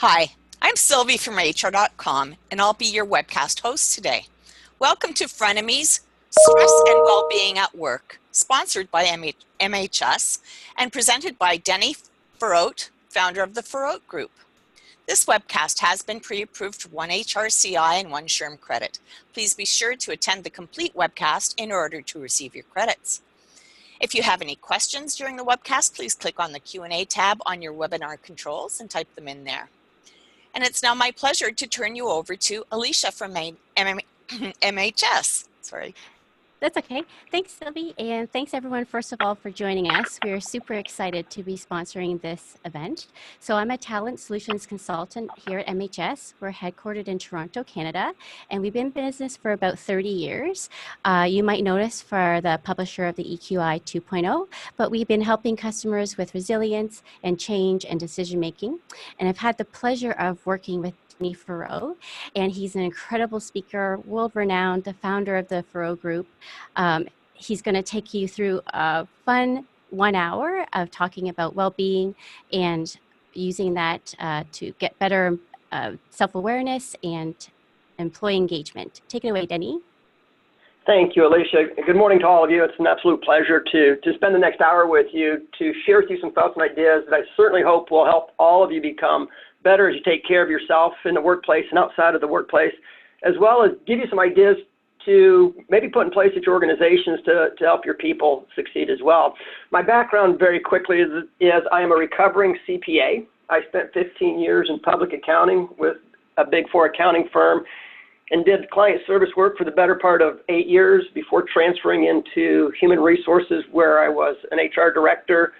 Hi, I'm Sylvie from HR.com, and I'll be your webcast host today. Welcome to Frenemies, Stress and Wellbeing at Work, sponsored by MHS and presented by Denny Faurote, founder of the Faurote Group. This webcast has been pre-approved for 1 HRCI and 1 SHRM credit. Please be sure to attend the complete webcast in order to receive your credits. If you have any questions during the webcast, please click on the Q&A tab on your webinar controls and type them in there. And it's now my pleasure to turn you over to Alicia from MHS. Sorry. That's okay. Thanks, Sylvie, and thanks everyone, first of all, for joining us. We're super excited to be sponsoring this event. So I'm a talent solutions consultant here at MHS. We're headquartered in Toronto, Canada, and we've been in business for about 30 years. You might notice for the publisher of the EQI 2.0, but we've been helping customers with resilience and change and decision-making. And I've had the pleasure of working with Denny Faurote, and he's an incredible speaker, world-renowned, the founder of the Faurote Group. He's going to take you through a fun 1 hour of talking about well-being and using that to get better self-awareness and employee engagement. Take it away, Denny. Thank you, Alicia. Good morning to all of you. It's an absolute pleasure to spend the next hour with you, to share with you some thoughts and ideas that I certainly hope will help all of you become better as you take care of yourself in the workplace and outside of the workplace, as well as give you some ideas to maybe put in place at your organizations to help your people succeed as well. My background very quickly is I am a recovering CPA. I spent 15 years in public accounting with a Big Four accounting firm and did client service work for the better part of 8 years before transferring into human resources, where I was an HR director.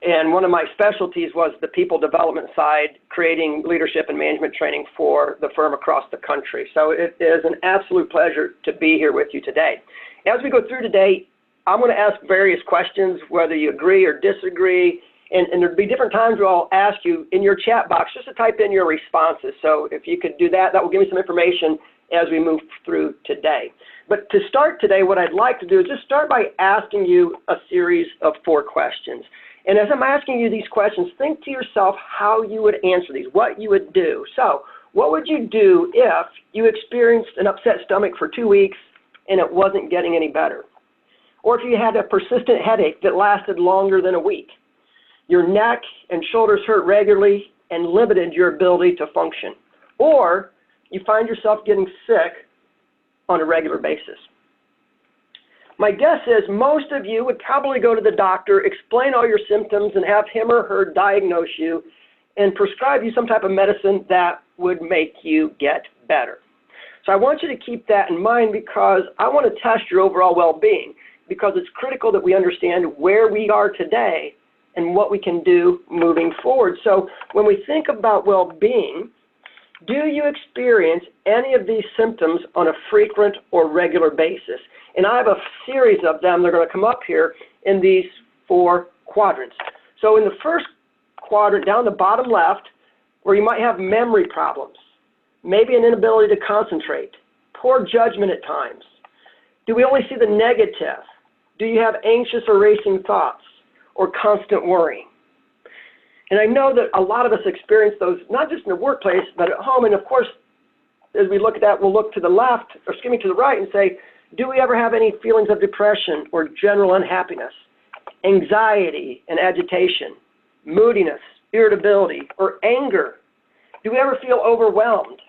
And one of my specialties was the people development side, creating leadership and management training for the firm across the country. So it is an absolute pleasure to be here with you today. As we go through today, I'm going to ask various questions, whether you agree or disagree. And there'll be different times where I'll ask you in your chat box just to type in your responses. So if you could do that, that will give me some information as we move through today. But to start today, what I'd like to do is just start by asking you a series of 4 questions. And as I'm asking you these questions, think to yourself how you would answer these, what you would do. So what would you do if you experienced an upset stomach for 2 weeks and it wasn't getting any better? Or if you had a persistent headache that lasted longer than a week, your neck and shoulders hurt regularly and limited your ability to function, or you find yourself getting sick on a regular basis. My guess is most of you would probably go to the doctor, explain all your symptoms, and have him or her diagnose you and prescribe you some type of medicine that would make you get better. So I want you to keep that in mind, because I want to test your overall well-being, because it's critical that we understand where we are today and what we can do moving forward. So when we think about well-being, do you experience any of these symptoms on a frequent or regular basis? And I have a series of them. They're going to come up here in these 4 quadrants. So in the first quadrant, down the bottom left, where you might have memory problems, maybe an inability to concentrate, poor judgment at times. Do we only see the negative? Do you have anxious or racing thoughts or constant worrying? And I know that a lot of us experience those, not just in the workplace, but at home. And of course, as we look at that, we'll look to the left, or excuse me, to the right, and say, do we ever have any feelings of depression or general unhappiness, anxiety and agitation, moodiness, irritability, or anger? Do we ever feel overwhelmed?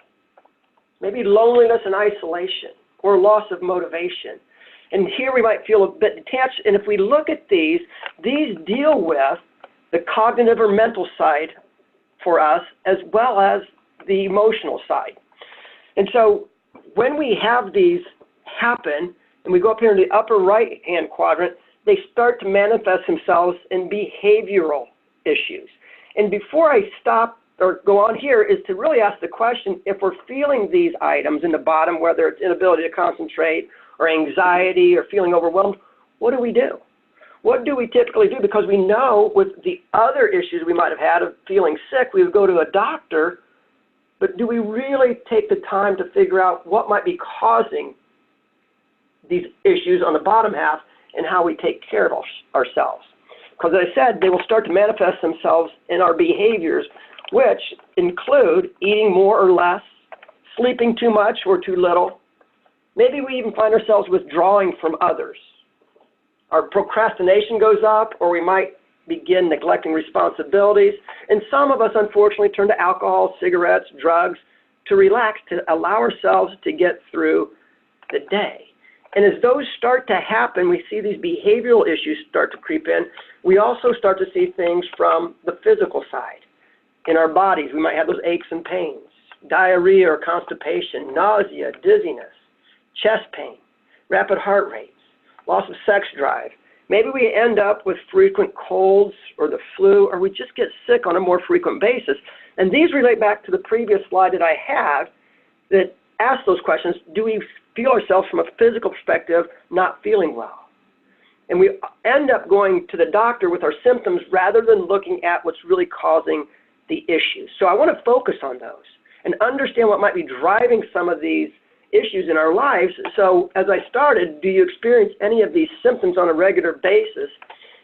Maybe loneliness and isolation, or loss of motivation. And here we might feel a bit detached. And if we look at these deal with the cognitive or mental side for us, as well as the emotional side. And so when we have these happen, and we go up here in the upper right-hand quadrant, they start to manifest themselves in behavioral issues. And before I stop or go on here, is to really ask the question, if we're feeling these items in the bottom, whether it's inability to concentrate or anxiety or feeling overwhelmed, what do we do? What do we typically do? Because we know with the other issues we might have had of feeling sick, we would go to a doctor, but do we really take the time to figure out what might be causing these issues on the bottom half and how we take care of ourselves? Because as I said, they will start to manifest themselves in our behaviors which include eating more or less, sleeping too much or too little. Maybe we even find ourselves withdrawing from others. Our procrastination goes up, or we might begin neglecting responsibilities. And some of us, unfortunately, turn to alcohol, cigarettes, drugs to relax, to allow ourselves to get through the day. And as those start to happen, we see these behavioral issues start to creep in. We also start to see things from the physical side. In our bodies, we might have those aches and pains, diarrhea or constipation, nausea, dizziness, chest pain, rapid heart rates, loss of sex drive. Maybe we end up with frequent colds or the flu, or we just get sick on a more frequent basis. And these relate back to the previous slide that I had that asked those questions. Do we feel ourselves from a physical perspective not feeling well? And we end up going to the doctor with our symptoms rather than looking at what's really causing the issues. So I want to focus on those and understand what might be driving some of these issues in our lives. So as I started, do you experience any of these symptoms on a regular basis?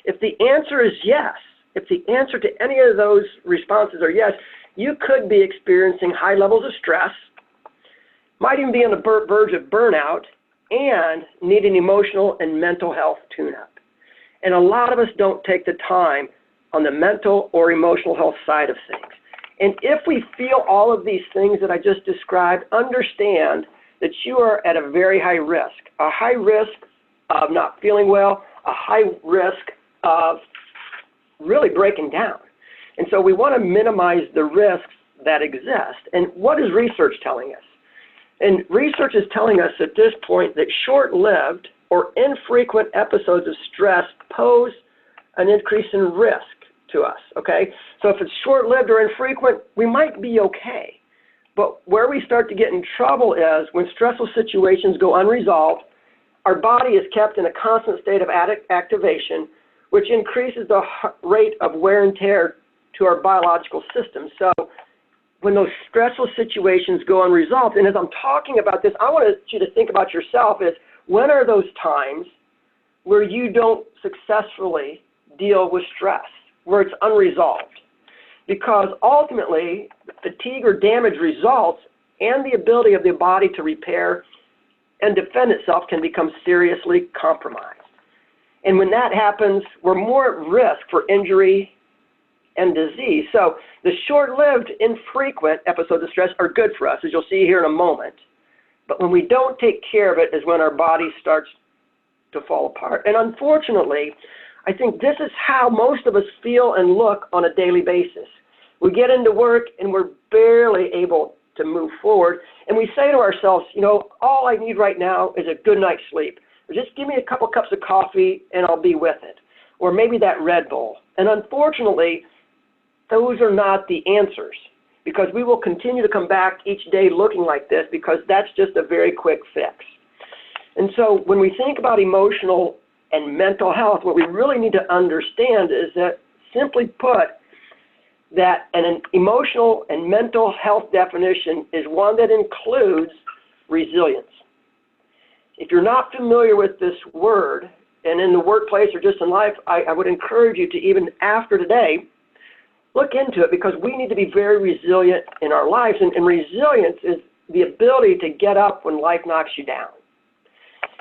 If the answer is yes, if the answer to any of those responses are yes, you could be experiencing high levels of stress, might even be on the verge of burnout, and need an emotional and mental health tune-up. And a lot of us don't take the time on the mental or emotional health side of things. And if we feel all of these things that I just described, understand that you are at a very high risk of not feeling well, a high risk of really breaking down. And so we want to minimize the risks that exist. And what is research telling us? And research is telling us at this point that short-lived or infrequent episodes of stress pose an increase in risk to us, okay? So if it's short-lived or infrequent, we might be okay. But where we start to get in trouble is when stressful situations go unresolved, our body is kept in a constant state of activation, which increases the rate of wear and tear to our biological system. So when those stressful situations go unresolved, and as I'm talking about this, I want you to think about yourself as when are those times where you don't successfully deal with stress, where it's unresolved? Because ultimately, fatigue or damage results and the ability of the body to repair and defend itself can become seriously compromised. And when that happens, we're more at risk for injury and disease. So the short-lived, infrequent episodes of stress are good for us, as you'll see here in a moment. But when we don't take care of it is when our body starts to fall apart. And unfortunately, I think this is how most of us feel and look on a daily basis. We get into work and we're barely able to move forward. And we say to ourselves, you know, all I need right now is a good night's sleep. Or just give me a couple cups of coffee and I'll be with it. Or maybe that Red Bull. And unfortunately, those are not the answers, because we will continue to come back each day looking like this because that's just a very quick fix. And so when we think about emotional and mental health, what we really need to understand is that, simply put, that an emotional and mental health definition is one that includes resilience. If you're not familiar with this word, and in the workplace or just in life, I would encourage you to, even after today, look into it, because we need to be very resilient in our lives. And resilience is the ability to get up when life knocks you down.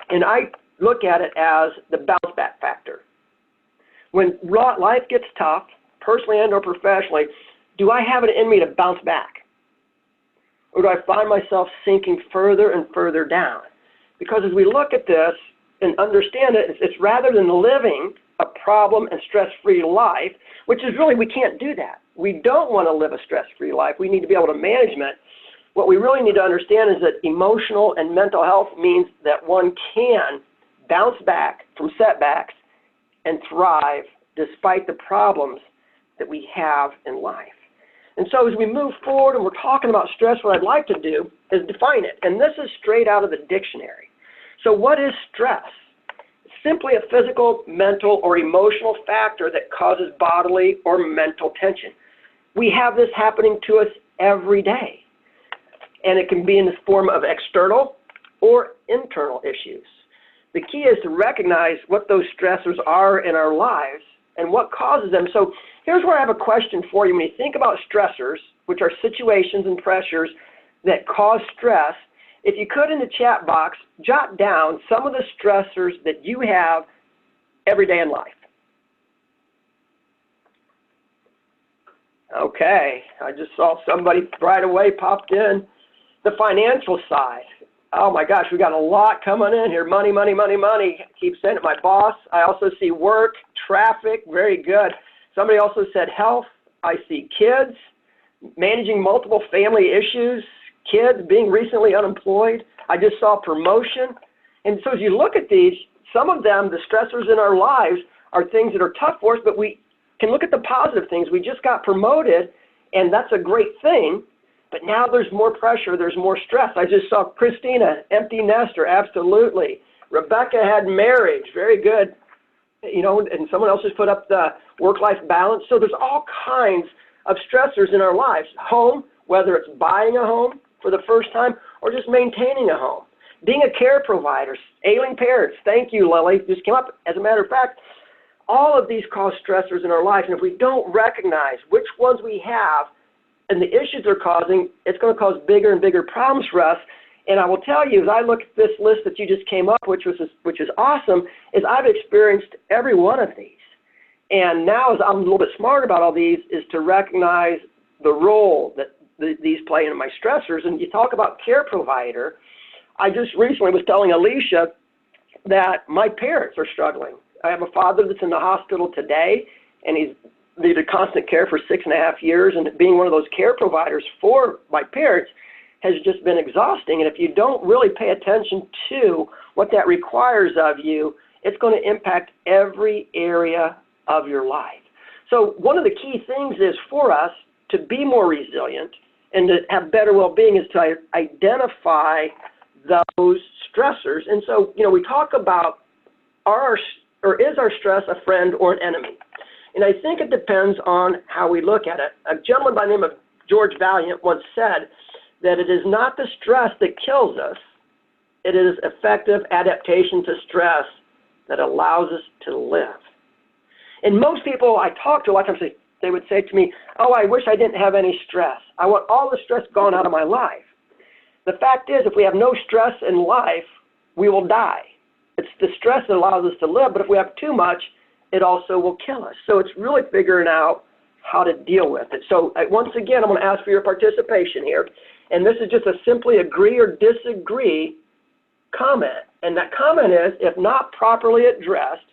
And I look at it as the bounce back factor. When life gets tough, personally and or professionally, do I have it in me to bounce back? Or do I find myself sinking further and further down? Because as we look at this and understand it, it's rather than living a problem and stress-free life, which is really, we can't do that. We don't want to live a stress-free life. We need to be able to manage it. What we really need to understand is that emotional and mental health means that one can bounce back from setbacks and thrive despite the problems that we have in life. And so as we move forward and we're talking about stress, what I'd like to do is define it. And this is straight out of the dictionary. So what is stress? It's simply a physical, mental, or emotional factor that causes bodily or mental tension. We have this happening to us every day. And it can be in the form of external or internal issues. The key is to recognize what those stressors are in our lives and what causes them. So here's where I have a question for you. When you think about stressors, which are situations and pressures that cause stress, if you could in the chat box, jot down some of the stressors that you have every day in life. Okay, I just saw somebody right away popped in. The financial side. Oh my gosh, we got a lot coming in here. Money, money, money, money. I keep saying it, my boss. I also see work, traffic, very good. Somebody also said health. I see kids, managing multiple family issues, kids being recently unemployed. I just saw promotion. And so as you look at these, some of them, the stressors in our lives, are things that are tough for us, but we can look at the positive things. We just got promoted, and that's a great thing. But now there's more pressure, there's more stress. I just saw Christina, empty nester, absolutely. Rebecca had marriage, very good. You know, and someone else just put up the work-life balance. So there's all kinds of stressors in our lives. Home, whether it's buying a home for the first time or just maintaining a home. Being a care provider, ailing parents. Thank you, Lily. Just came up. As a matter of fact, all of these cause stressors in our lives. And if we don't recognize which ones we have, and the issues they're causing, it's going to cause bigger and bigger problems for us. And I will tell you, as I look at this list that you just came up, which is awesome, is I've experienced every one of these. And now as I'm a little bit smarter about all these, is to recognize the role that these play in my stressors. And you talk about care provider. I just recently was telling Alicia that my parents are struggling. I have a father that's in the hospital today, and he's needed constant care for 6.5 years, and being one of those care providers for my parents has just been exhausting. And if you don't really pay attention to what that requires of you, it's going to impact every area of your life. So one of the key things is for us to be more resilient and to have better well-being is to identify those stressors. And so, you know, we talk about is our stress a friend or an enemy? And I think it depends on how we look at it. A gentleman by the name of George Valiant once said that it is not the stress that kills us, it is effective adaptation to stress that allows us to live. And most people I talk to, a lot of times they would say to me, oh, I wish I didn't have any stress. I want all the stress gone out of my life. The fact is, if we have no stress in life, we will die. It's the stress that allows us to live, but if we have too much, it also will kill us. So it's really figuring out how to deal with it. So once again, I'm going to ask for your participation here. And this is just a simply agree or disagree comment. And that comment is, if not properly addressed,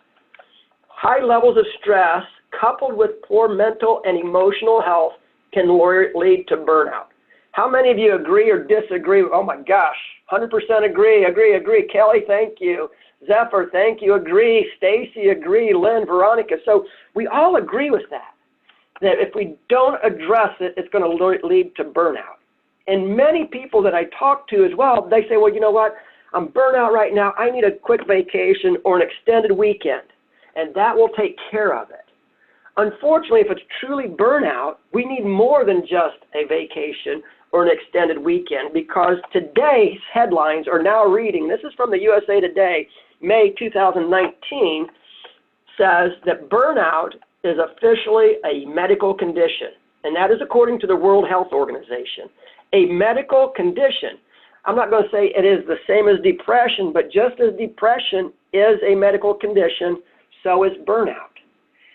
high levels of stress coupled with poor mental and emotional health can lead to burnout. How many of you agree or disagree? Oh my gosh, 100% agree. Kelly, thank you. Zephyr, thank you. Agree. Stacy, agree. Lynn, Veronica. So we all agree with that if we don't address it, it's going to lead to burnout. And many people that I talk to as well, they say, well, you know what? I'm burnt out right now. I need a quick vacation or an extended weekend, and that will take care of it. Unfortunately, if it's truly burnout, we need more than just a vacation or an extended weekend, because today's headlines are now reading, this is from the USA Today, May 2019, says that burnout is officially a medical condition, and that is according to the World Health Organization. A medical condition. I'm not going to say it is the same as depression, but just as depression is a medical condition, so is burnout.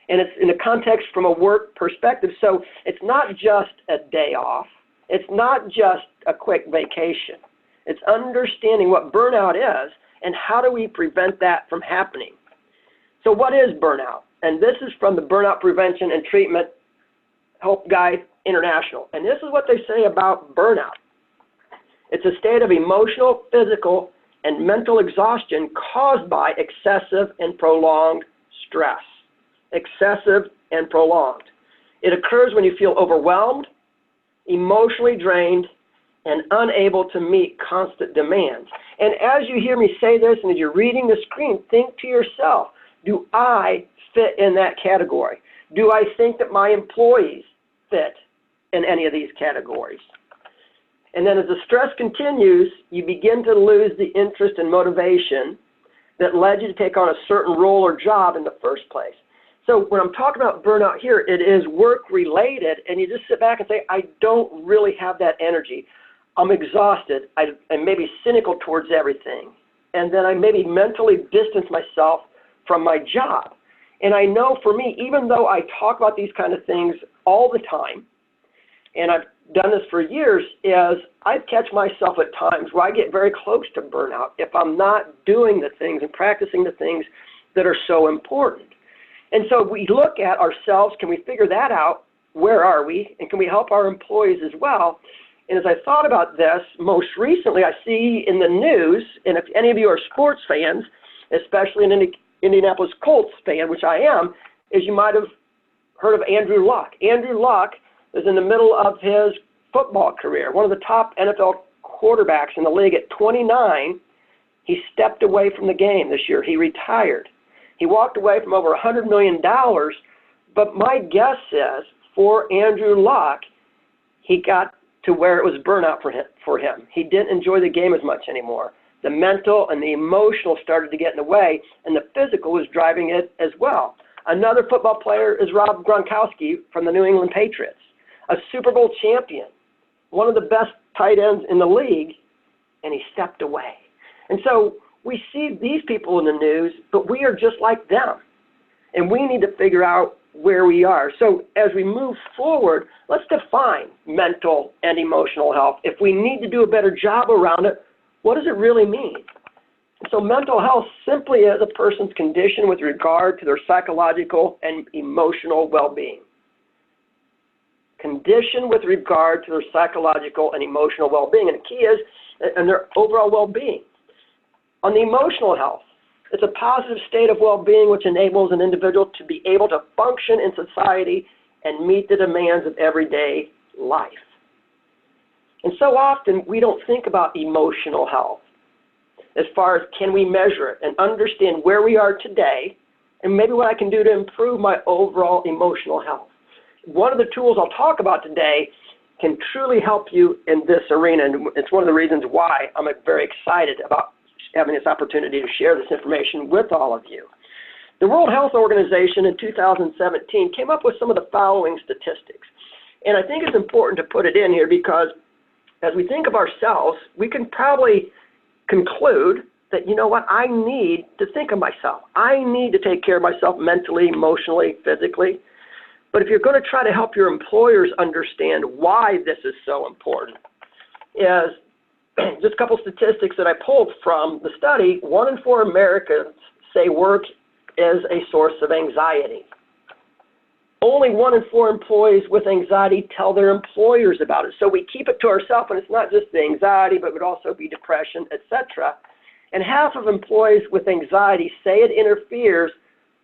And it's in the context from a work perspective, so it's not just a day off. It's not just a quick vacation. It's understanding what burnout is and how do we prevent that from happening. So what is burnout? And this is from the Burnout Prevention and Treatment Help Guide International. And this is what they say about burnout. It's a state of emotional, physical, and mental exhaustion caused by excessive and prolonged stress. Excessive and prolonged. It occurs when you feel overwhelmed, emotionally drained, and unable to meet constant demands. And as you hear me say this and as you're reading the screen, think to yourself, do I fit in that category? Do I think that my employees fit in any of these categories? And then as the stress continues, you begin to lose the interest and motivation that led you to take on a certain role or job in the first place. So when I'm talking about burnout here, it is work-related, and you just sit back and say, I don't really have that energy. I'm exhausted. I'm maybe cynical towards everything. And then I maybe mentally distance myself from my job. And I know for me, even though I talk about these kind of things all the time, and I've done this for years, is I catch myself at times where I get very close to burnout if I'm not doing the things and practicing the things that are so important. And so we look at ourselves, can we figure that out? Where are we? And can we help our employees as well? And as I thought about this, most recently I see in the news, and if any of you are sports fans, especially an Indianapolis Colts fan, which I am, is you might have heard of Andrew Luck. Andrew Luck is in the middle of his football career, one of the top NFL quarterbacks in the league. At 29, he stepped away from the game this year. He retired. He walked away from over $100 million, but my guess is for Andrew Luck, he got to where it was burnout for him. He didn't enjoy the game as much anymore. The mental and the emotional started to get in the way, and the physical was driving it as well. Another football player is Rob Gronkowski from the New England Patriots, a Super Bowl champion, one of the best tight ends in the league, and he stepped away. And so we see these people in the news, but we are just like them. And we need to figure out where we are. So as we move forward, let's define mental and emotional health. If we need to do a better job around it, what does it really mean? So mental health simply is a person's condition with regard to their psychological and emotional well-being. Condition with regard to their psychological and emotional well-being. And the key is and their overall well-being. On the emotional health, it's a positive state of well-being which enables an individual to be able to function in society and meet the demands of everyday life. And so often we don't think about emotional health as far as can we measure it and understand where we are today and maybe what I can do to improve my overall emotional health. One of the tools I'll talk about today can truly help you in this arena, and it's one of the reasons why I'm very excited about having this opportunity to share this information with all of you. The World Health Organization in 2017 came up with some of the following statistics. And I think it's important to put it in here because as we think of ourselves, we can probably conclude that, you know what, I need to think of myself. I need to take care of myself mentally, emotionally, physically. But if you're going to try to help your employers understand why this is so important, is just a couple statistics that I pulled from the study. 1 in 4 Americans say work is a source of anxiety. Only 1 in 4 employees with anxiety tell their employers about it. So we keep it to ourselves, and it's not just the anxiety, but it would also be depression, etc. And half of employees with anxiety say it interferes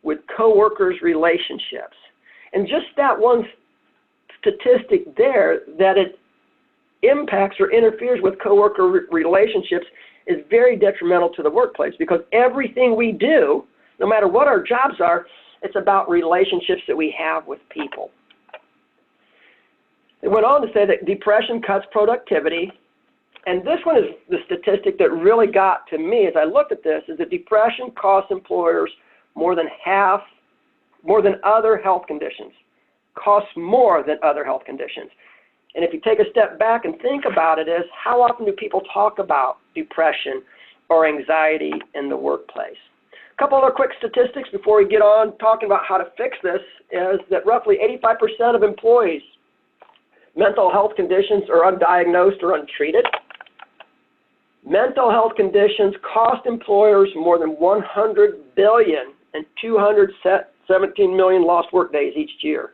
with coworkers' relationships. And just that one statistic there, that it impacts or interferes with coworker relationships, is very detrimental to the workplace because everything we do, no matter what our jobs are, it's about relationships that we have with people. It went on to say that depression cuts productivity, and this one is the statistic that really got to me as I looked at this, is that depression costs employers more than other health conditions, costs more than other health conditions. And if you take a step back and think about it, is how often do people talk about depression or anxiety in the workplace? A couple other quick statistics before we get on talking about how to fix this is that roughly 85% of employees' mental health conditions are undiagnosed or untreated. Mental health conditions cost employers more than $100 billion and 217 million lost workdays each year.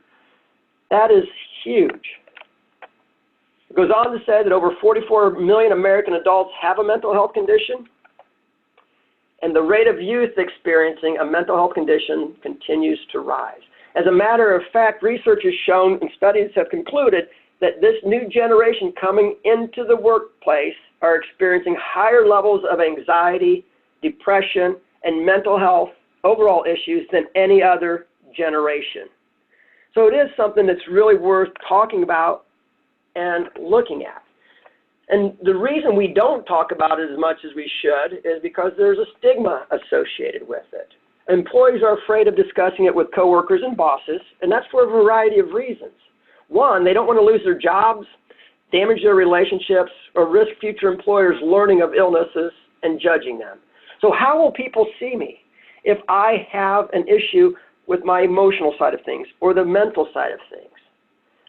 That is huge. It goes on to say that over 44 million American adults have a mental health condition, and the rate of youth experiencing a mental health condition continues to rise. As a matter of fact, research has shown and studies have concluded that this new generation coming into the workplace are experiencing higher levels of anxiety, depression, and mental health overall issues than any other generation. So it is something that's really worth talking about and looking at. And the reason we don't talk about it as much as we should is because there's a stigma associated with it. employees are afraid of discussing it with coworkers and bosses, and that's for a variety of reasons. One, they don't want to lose their jobs, damage their relationships, or risk future employers learning of illnesses and judging them. So how will people see me if I have an issue with my emotional side of things or the mental side of things?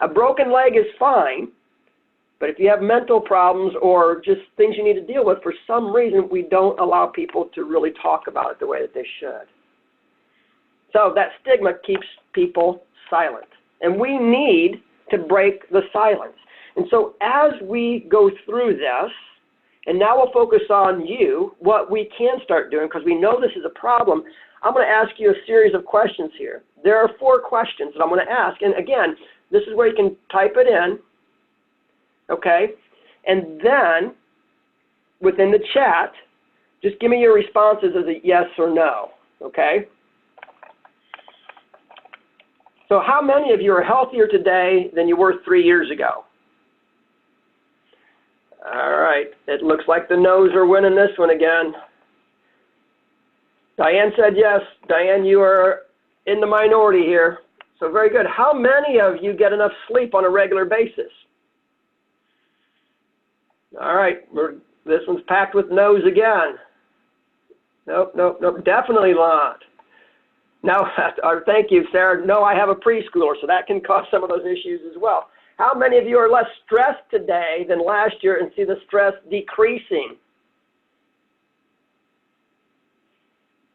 A broken leg is fine, but if you have mental problems or just things you need to deal with, for some reason, we don't allow people to really talk about it the way that they should. So that stigma keeps people silent, and we need to break the silence. And so as we go through this, and now we'll focus on you, what we can start doing, because we know this is a problem, I'm going to ask you a series of questions here. There are 4 questions that I'm going to ask, and again, this is where you can type it in, okay? And then, within the chat, just give me your responses as a yes or no, okay? So how many of you are healthier today than you were 3 years ago? All right, it looks like the no's are winning this one again. Diane said yes. Diane, you are in the minority here. So very good. How many of you get enough sleep on a regular basis? All right, this one's packed with no's again. Nope, nope, nope, definitely not. Now, thank you, Sarah. No, I have a preschooler, so that can cause some of those issues as well. How many of you are less stressed today than last year and see the stress decreasing?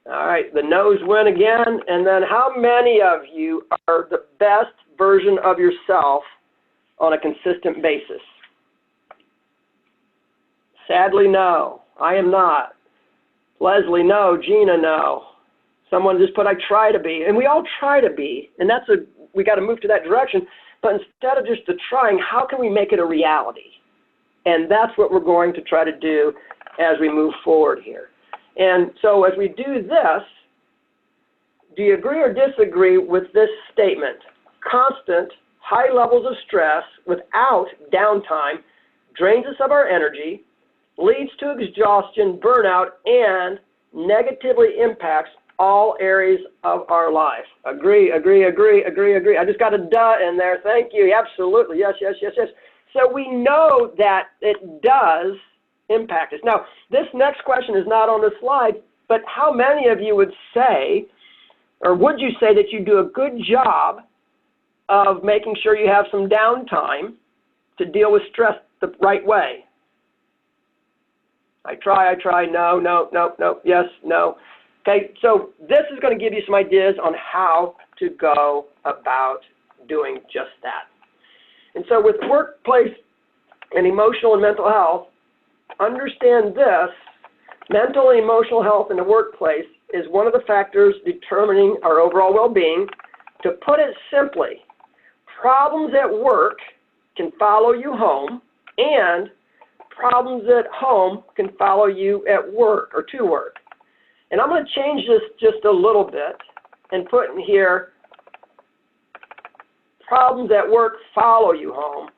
All right, the no's win again. And then how many of you are the best version of yourself on a consistent basis? Sadly, no. I am not. Leslie, no. Gina, no. Someone just put, I try to be. And we all try to be. And we got to move to that direction. But instead of just the trying, how can we make it a reality? And that's what we're going to try to do as we move forward here. And so as we do this, do you agree or disagree with this statement? Constant high levels of stress without downtime drains us of our energy, leads to exhaustion, burnout, and negatively impacts all areas of our life. Agree, agree, agree, agree, agree. I just got a duh in there. Thank you. Absolutely. Yes, yes, yes, yes. So we know that it does impact us. Now, this next question is not on the slide, but how many of you would say, or would you say that you do a good job of making sure you have some downtime to deal with stress the right way? I try, no, no, no, no, yes, no. Okay, so this is going to give you some ideas on how to go about doing just that. And so with workplace and emotional and mental health, understand this: mental and emotional health in the workplace is one of the factors determining our overall well-being. To put it simply, problems at work can follow you home, and problems at home can follow you at work or to work. And I'm going to change this just a little bit and put in here, problems at work follow you home,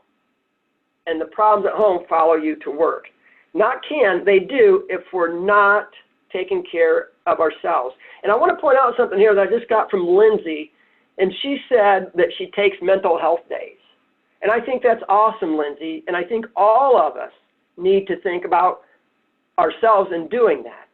and the problems at home follow you to work. Not can, they do if we're not taking care of ourselves. And I want to point out something here that I just got from Lindsay, and she said that she takes mental health days. And I think that's awesome, Lindsay, and I think all of us need to think about ourselves in doing that.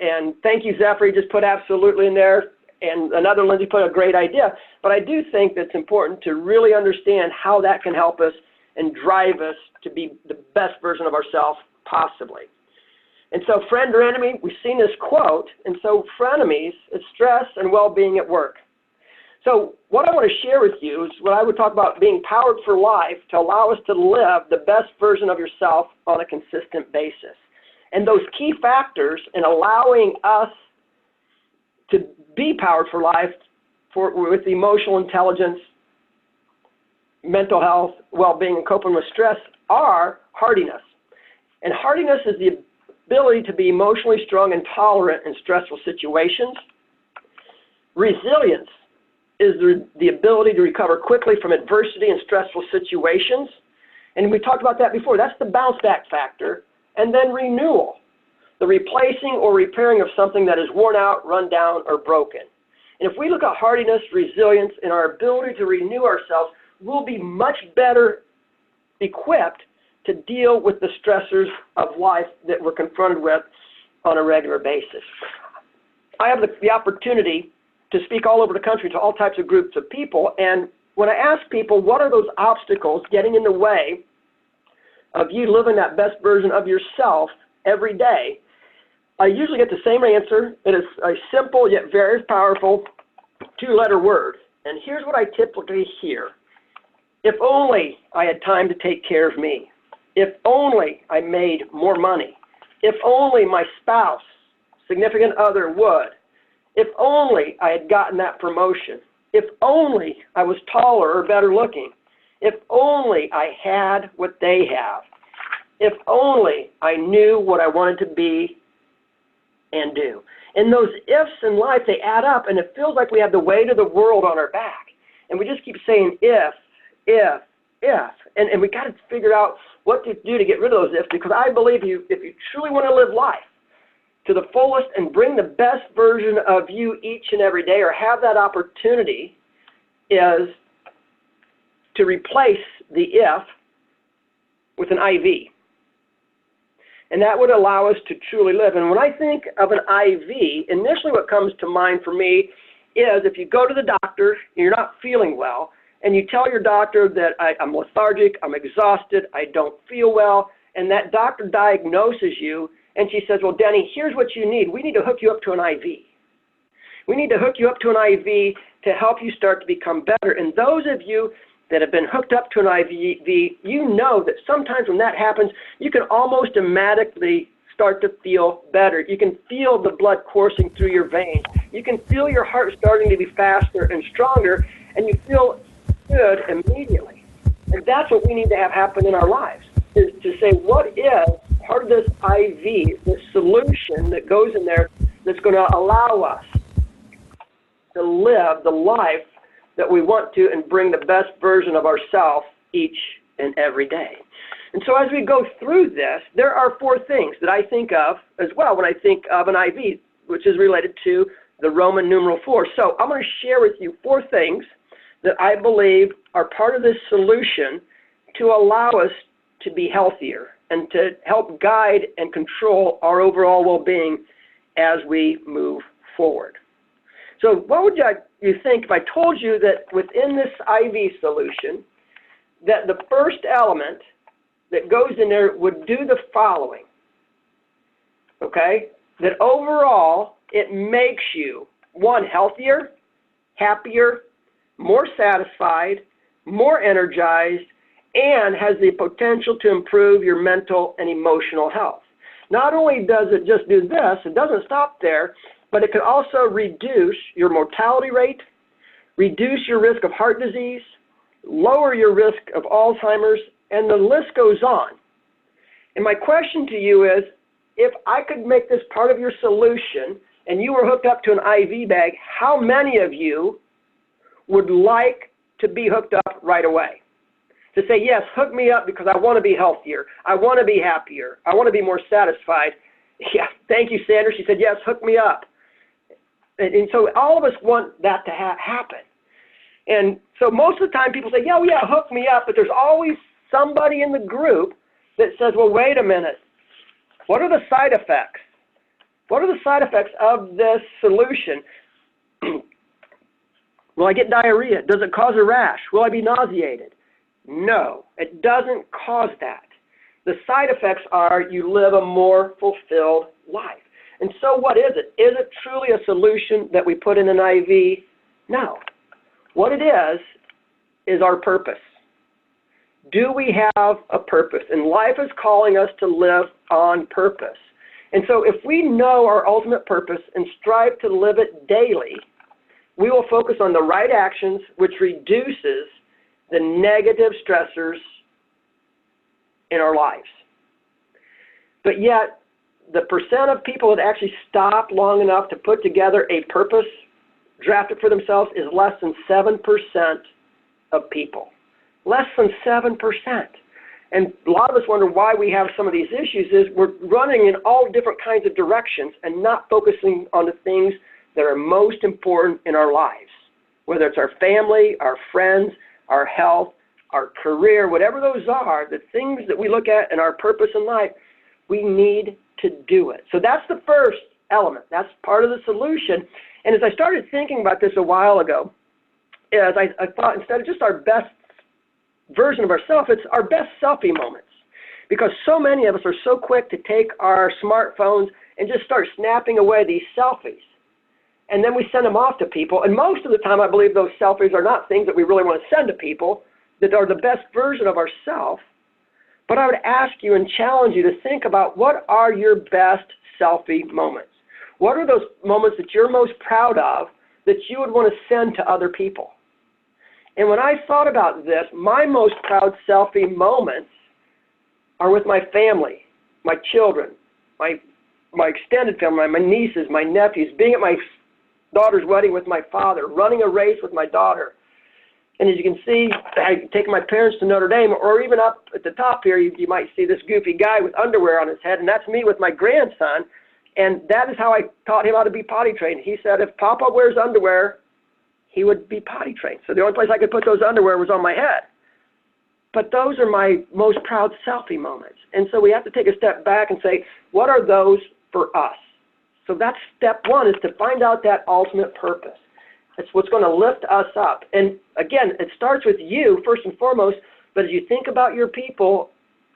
And thank you, Zephyr, just put absolutely in there, and another Lindsay put a great idea. But I do think that it's important to really understand how that can help us and drive us to be the best version of ourselves possibly. And so friend or enemy, we've seen this quote, and so frenemies is stress and well-being at work. So what I want to share with you is what I would talk about being powered for life to allow us to live the best version of yourself on a consistent basis. And those key factors in allowing us to be powered for life with emotional intelligence, mental health, well-being, and coping with stress are hardiness. And hardiness is the ability to be emotionally strong and tolerant in stressful situations. Resilience is the ability to recover quickly from adversity and stressful situations. And we talked about that before. That's the bounce back factor. And then renewal. the replacing or repairing of something that is worn out, run down, or broken. And if we look at hardiness, resilience, and our ability to renew ourselves, we'll be much better equipped to deal with the stressors of life that we're confronted with on a regular basis. I have the opportunity to speak all over the country to all types of groups of people, and when I ask people what are those obstacles getting in the way of you living that best version of yourself every day, I usually get the same answer. It is a simple yet very powerful two-letter word. And here's what I typically hear. If only I had time to take care of me. If only I made more money. If only my spouse, significant other would. If only I had gotten that promotion. If only I was taller or better looking. If only I had what they have. If only I knew what I wanted to be and do. And those ifs in life, they add up, and it feels like we have the weight of the world on our back. And we just keep saying if. And we got to figure out what to do to get rid of those ifs, because I believe if you truly want to live life to the fullest and bring the best version of you each and every day, or have that opportunity, is to replace the if with an IV. And that would allow us to truly live. And when I think of an IV, initially what comes to mind for me is if you go to the doctor and you're not feeling well, and you tell your doctor that I'm lethargic, I'm exhausted, I don't feel well, and that doctor diagnoses you, and she says, well, Denny, here's what you need. We need to hook you up to an IV. We need to hook you up to an IV to help you start to become better. And those of you that have been hooked up to an IV, you know that sometimes when that happens, you can almost automatically start to feel better. You can feel the blood coursing through your veins. You can feel your heart starting to be faster and stronger, and you feel good immediately. And that's what we need to have happen in our lives, is to say, what is part of this IV, this solution that goes in there that's going to allow us to live the life that we want to and bring the best version of ourselves each and every day. And so as we go through this, there are 4 things that I think of as well when I think of an IV, which is related to the Roman numeral 4. So I'm going to share with you 4 things that I believe are part of this solution to allow us to be healthier and to help guide and control our overall well-being as we move forward. So what would you think if I told you that within this IV solution, that the first element that goes in there would do the following, okay? That overall, it makes you, 1, healthier, happier, more satisfied, more energized, and has the potential to improve your mental and emotional health. Not only does it just do this, it doesn't stop there, but it can also reduce your mortality rate, reduce your risk of heart disease, lower your risk of Alzheimer's, and the list goes on. And my question to you is, if I could make this part of your solution and you were hooked up to an IV bag, how many of you would like to be hooked up right away? To say, yes, hook me up because I want to be healthier. I want to be happier. I want to be more satisfied. Yeah, thank you, Sandra. She said, yes, hook me up. And so all of us want that to happen. And so most of the time people say, yeah, hook me up. But there's always somebody in the group that says, well, wait a minute. What are the side effects? What are the side effects of this solution? Will I get diarrhea? Does it cause a rash? Will I be nauseated? No, it doesn't cause that. The side effects are you live a more fulfilled life. And so what is it? Is it truly a solution that we put in an IV? No. What it is our purpose. Do we have a purpose? And life is calling us to live on purpose. And so if we know our ultimate purpose and strive to live it daily, we will focus on the right actions, which reduces the negative stressors in our lives. But yet, the percent of people that actually stop long enough to put together a purpose, draft it for themselves, is less than 7% of people. Less than 7%. And a lot of us wonder why we have some of these issues is we're running in all different kinds of directions and not focusing on the things that are most important in our lives, whether it's our family, our friends, our health, our career, whatever those are, the things that we look at and our purpose in life, we need to do it. So that's the first element. That's part of the solution. And as I started thinking about this a while ago, as I thought instead of just our best version of ourselves, it's our best selfie moments. Because so many of us are so quick to take our smartphones and just start snapping away these selfies. And then we send them off to people. And most of the time, I believe those selfies are not things that we really want to send to people that are the best version of ourselves. But I would ask you and challenge you to think about what are your best selfie moments? What are those moments that you're most proud of that you would want to send to other people? And when I thought about this, my most proud selfie moments are with my family, my children, my extended family, my nieces, my nephews, being at my daughter's wedding with my father, running a race with my daughter. And as you can see, I take my parents to Notre Dame, or even up at the top here, you might see this goofy guy with underwear on his head, and that's me with my grandson. And that is how I taught him how to be potty trained. He said if Papa wears underwear, he would be potty trained. So the only place I could put those underwear was on my head. But those are my most proud selfie moments. And so we have to take a step back and say, what are those for us? So that's step one, is to find out that ultimate purpose. It's what's going to lift us up. And again, it starts with you first and foremost, but as you think about your people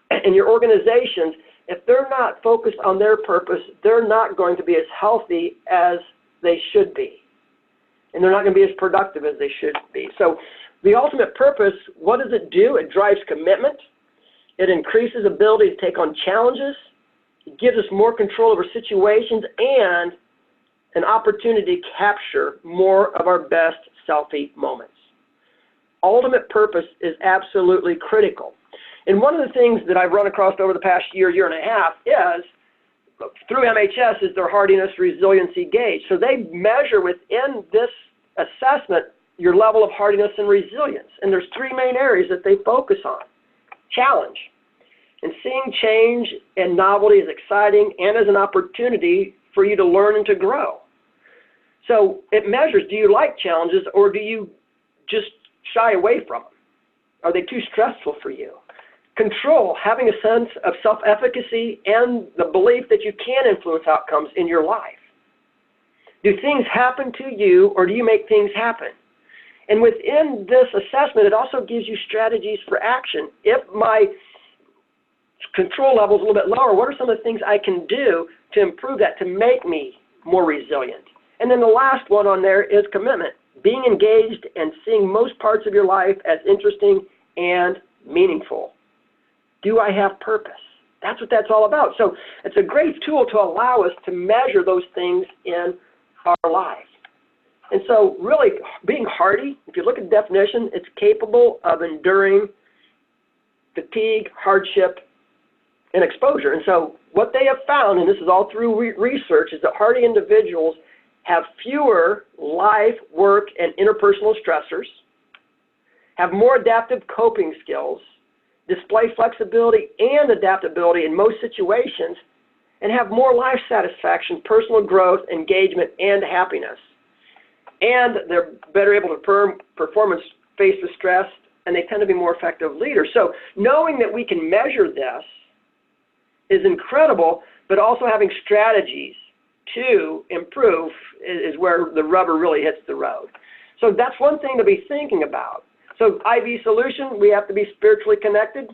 and your organizations, if they're not focused on their purpose, they're not going to be as healthy as they should be. And they're not going to be as productive as they should be. So the ultimate purpose, what does it do? It drives commitment. It increases ability to take on challenges. It gives us more control over situations and an opportunity to capture more of our best selfie moments. Ultimate purpose is absolutely critical. And one of the things that I've run across over the past year and a half is, through MHS, is their hardiness resiliency gauge. So they measure within this assessment your level of hardiness and resilience. And there's three main areas that they focus on. Challenge. And seeing change and novelty is exciting and as an opportunity for you to learn and to grow. So it measures, do you like challenges or do you just shy away from them? Are they too stressful for you? Control, having a sense of self-efficacy and the belief that you can influence outcomes in your life. Do things happen to you or do you make things happen? And within this assessment, it also gives you strategies for action. If my control level is a little bit lower, what are some of the things I can do to improve that, to make me more resilient? And then the last one on there is commitment, being engaged and seeing most parts of your life as interesting and meaningful. Do I have purpose? That's what that's all about. So it's a great tool to allow us to measure those things in our lives. And so really being hardy, if you look at the definition, it's capable of enduring fatigue, hardship, and exposure. And so what they have found, and this is all through research, is that hardy individuals have fewer life, work, and interpersonal stressors, have more adaptive coping skills, display flexibility and adaptability in most situations, and have more life satisfaction, personal growth, engagement, and happiness. And they're better able to perform faced with stress, and they tend to be more effective leaders. So knowing that we can measure this is incredible, but also having strategies to improve is where the rubber really hits the road. So that's one thing to be thinking about. So IV solution, we have to be spiritually connected,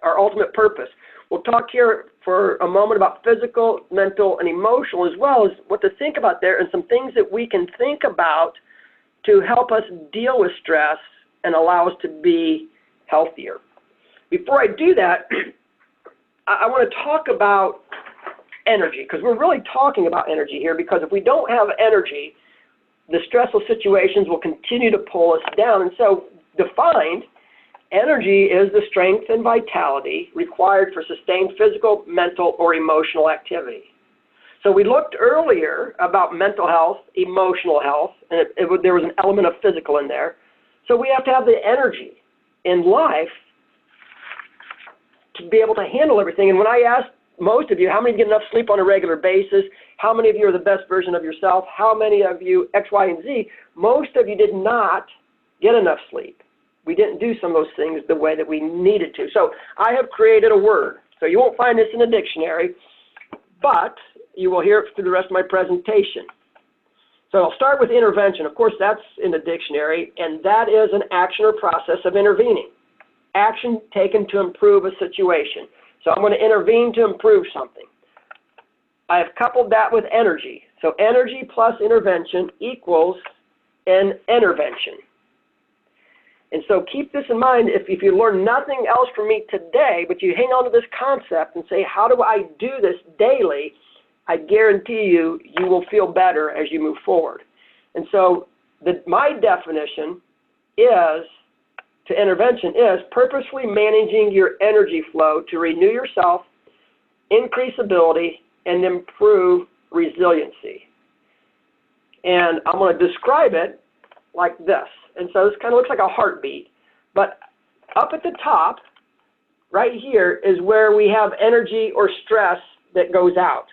our ultimate purpose. We'll talk here for a moment about physical, mental, and emotional, as well as what to think about there and some things that we can think about to help us deal with stress and allow us to be healthier. Before I do that, I want to talk about energy, because we're really talking about energy here, because if we don't have energy, the stressful situations will continue to pull us down. And so defined, energy is the strength and vitality required for sustained physical, mental, or emotional activity. So we looked earlier about mental health, emotional health, and there was an element of physical in there. So we have to have the energy in life to be able to handle everything. And when I asked most of you, how many get enough sleep on a regular basis? How many of you are the best version of yourself? How many of you X, Y, and Z? Most of you did not get enough sleep. We didn't do some of those things the way that we needed to. So I have created a word. So you won't find this in a dictionary, but you will hear it through the rest of my presentation. So I'll start with intervention. Of course, that's in the dictionary, and that is an action or process of intervening. Action taken to improve a situation. So I'm going to intervene to improve something. I have coupled that with energy. So energy plus intervention equals an intervention. And so keep this in mind. If you learn nothing else from me today, but you hang on to this concept and say, how do I do this daily? I guarantee you, you will feel better as you move forward. And so my definition is, to intervention is purposefully managing your energy flow to renew yourself, increase ability, and improve resiliency. And I'm going to describe it like this. And so this kind of looks like a heartbeat. But up at the top, right here, is where we have energy or stress that goes out.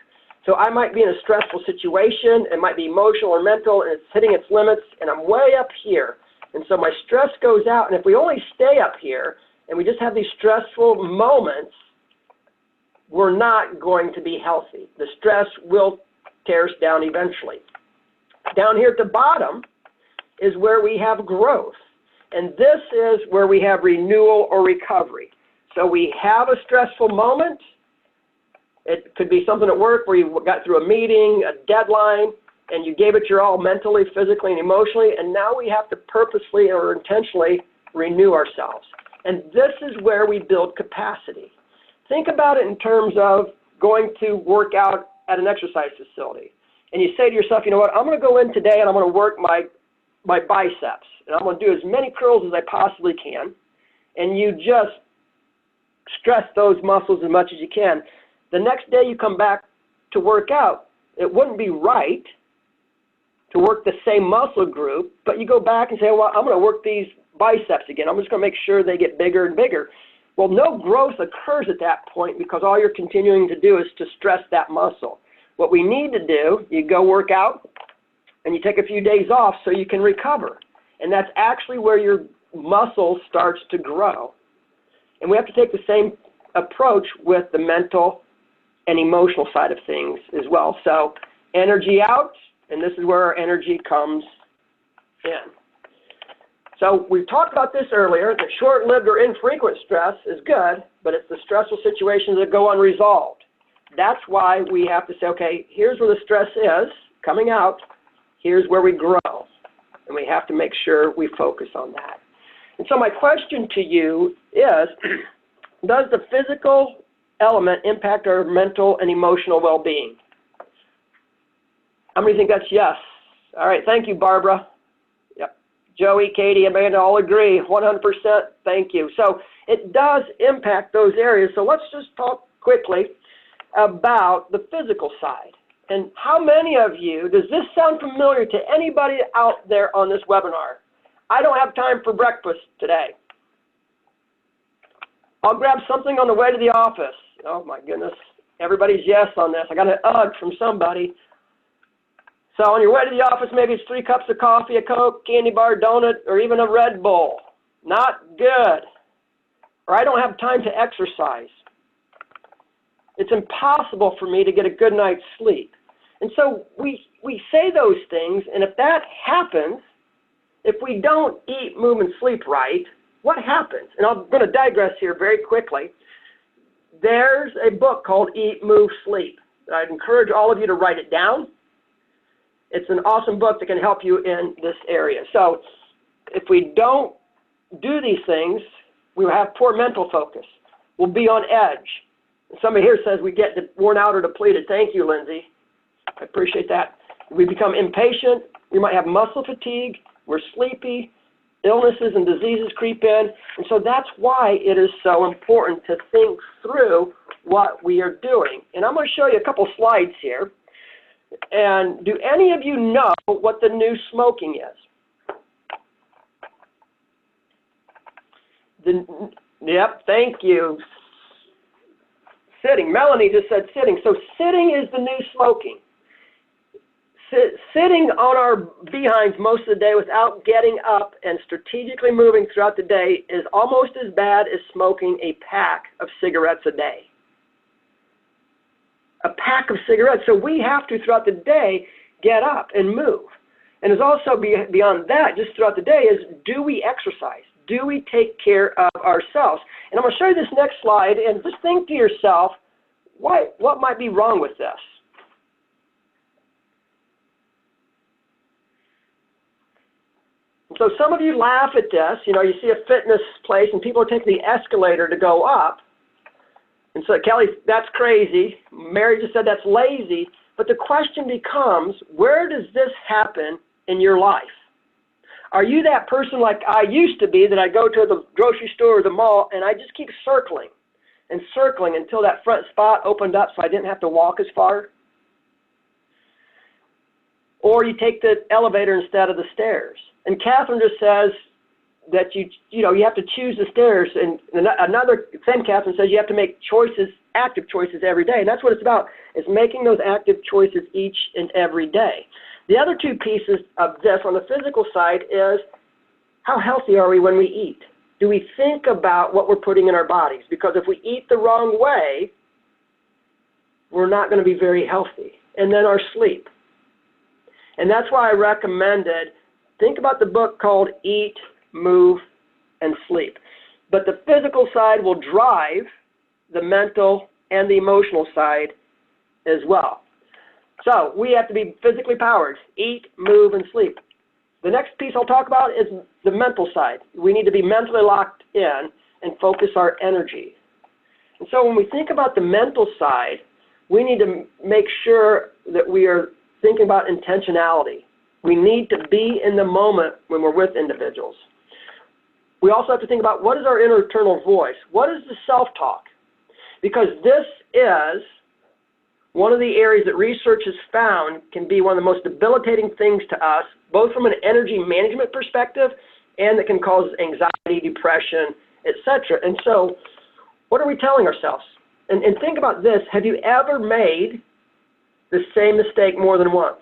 So I might be in a stressful situation. It might be emotional or mental, and it's hitting its limits, and I'm way up here. And so my stress goes out. And if we only stay up here and we just have these stressful moments, we're not going to be healthy. The stress will tear us down eventually. Down here at the bottom is where we have growth. And this is where we have renewal or recovery. So we have a stressful moment. It could be something at work where you got through a meeting, a deadline, and you gave it your all mentally, physically, and emotionally, and now we have to purposefully or intentionally renew ourselves. And this is where we build capacity. Think about it in terms of going to work out at an exercise facility. And you say to yourself, you know what, I'm going to go in today and I'm going to work my biceps. And I'm going to do as many curls as I possibly can. And you just stress those muscles as much as you can. The next day you come back to work out, it wouldn't be right to work the same muscle group, but you go back and say, well, I'm going to work these biceps again. I'm just going to make sure they get bigger and bigger. Well, no growth occurs at that point because all you're continuing to do is to stress that muscle. What we need to do, you go work out and you take a few days off so you can recover. And that's actually where your muscle starts to grow. And we have to take the same approach with the mental and emotional side of things as well. So energy out, and this is where our energy comes in. So we talked about this earlier, that short-lived or infrequent stress is good, but it's the stressful situations that go unresolved. That's why we have to say, okay, here's where the stress is coming out, here's where we grow. And we have to make sure we focus on that. And so my question to you is, does the physical element impact our mental and emotional well-being? How many think that's yes? All right, thank you, Barbara. Yep. Joey, Katie, Amanda all agree, 100%, thank you. So it does impact those areas. So let's just talk quickly about the physical side. And how many of you, does this sound familiar to anybody out there on this webinar? I don't have time for breakfast today. I'll grab something on the way to the office. Oh my goodness, everybody's yes on this. I got an ugh from somebody. So on your way to the office, maybe it's 3 cups of coffee, a Coke, candy bar, donut, or even a Red Bull. Not good. Or I don't have time to exercise. It's impossible for me to get a good night's sleep. And so we say those things, and if that happens, if we don't eat, move, and sleep right, what happens? And I'm going to digress here very quickly. There's a book called Eat, Move, Sleep. I'd encourage all of you to write it down. It's an awesome book that can help you in this area. So if we don't do these things, we will have poor mental focus. We'll be on edge. Somebody here says we get worn out or depleted. Thank you, Lindsay. I appreciate that. We become impatient. We might have muscle fatigue. We're sleepy. Illnesses and diseases creep in. And so that's why it is so important to think through what we are doing. And I'm going to show you a couple slides here. And do any of you know what the new smoking is? Yep, thank you. Sitting. Melanie just said sitting. So sitting is the new smoking. Sitting on our behinds most of the day without getting up and strategically moving throughout the day is almost as bad as smoking a pack of cigarettes a day. A pack of cigarettes. So we have to, throughout the day, get up and move. And there's also beyond that, just throughout the day, is do we exercise? Do we take care of ourselves? And I'm going to show you this next slide, and just think to yourself, what might be wrong with this? So some of you laugh at this. You know, you see a fitness place and people are taking the escalator to go up. And so, Kelly, that's crazy. Mary just said that's lazy. But the question becomes, where does this happen in your life? Are you that person like I used to be, that I go to the grocery store or the mall and I just keep circling and circling until that front spot opened up so I didn't have to walk as far? Or you take the elevator instead of the stairs. And Catherine just says that you have to choose the stairs. And same Catherine says you have to make choices, active choices every day. And that's what it's about, is making those active choices each and every day. The other two pieces of this on the physical side is, how healthy are we when we eat? Do we think about what we're putting in our bodies? Because if we eat the wrong way, we're not going to be very healthy. And then our sleep. And that's why I recommended, think about the book called Eat, Move, and Sleep. But the physical side will drive the mental and the emotional side as well. So we have to be physically powered, eat, move, and sleep. The next piece I'll talk about is the mental side. We need to be mentally locked in and focus our energy. And so when we think about the mental side, we need to make sure that we are thinking about intentionality. We need to be in the moment when we're with individuals. We also have to think about, what is our internal voice? What is the self-talk? Because this is one of the areas that research has found can be one of the most debilitating things to us, both from an energy management perspective and that can cause anxiety, depression, etc. And so what are we telling ourselves? And think about this. Have you ever made the same mistake more than once?